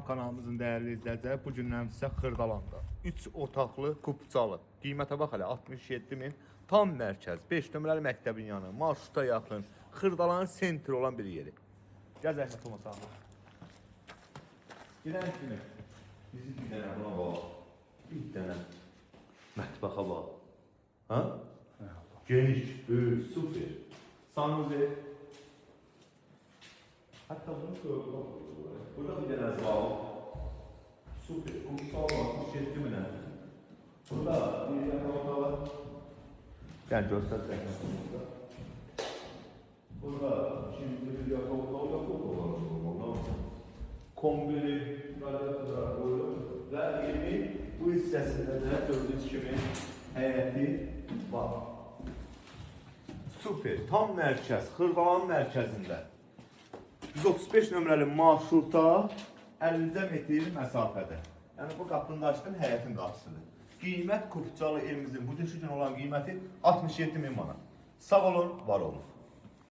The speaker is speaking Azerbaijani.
kanalımızın dəyərli izləyiciləri, bu gündən sizə Xırdalanda 3 otaqlı kupçalı, qiymətə bax hələ 67.000, tam mərkəz, 5 nömrəli məktəbin yanı, marşruta yaxın, Xırdalanın sentri olan bir yeri. Gəl zəhmət olmasa Allah. Girən kimi bizi bir dənə buna bax, bir dənə mətbəxa bax. Ha? Geniş, böyük, super. Sanuzi. Hatta bunu koyalım. Burada bir dənə zal. Super. Kumsal var, 67.000. Burada bir dənə otağı. Yəni göstərsək. Burada ikinci bir yatak otağı var. Kombini, radyatörlər qoyulur. Və evin bu hissəsində də gördüyünüz kimi həyəti var. Super. Tam mərkəz, Xırdalanın mərkəzində. 135 nömrəli marşruta 50 metr məsafədə. Yəni bu qapını da açdın, həyətin qapısıdır. Qiymət kupçalı evimizin bu gün olan qiyməti 67.000 manat. Sağ olun, var olun.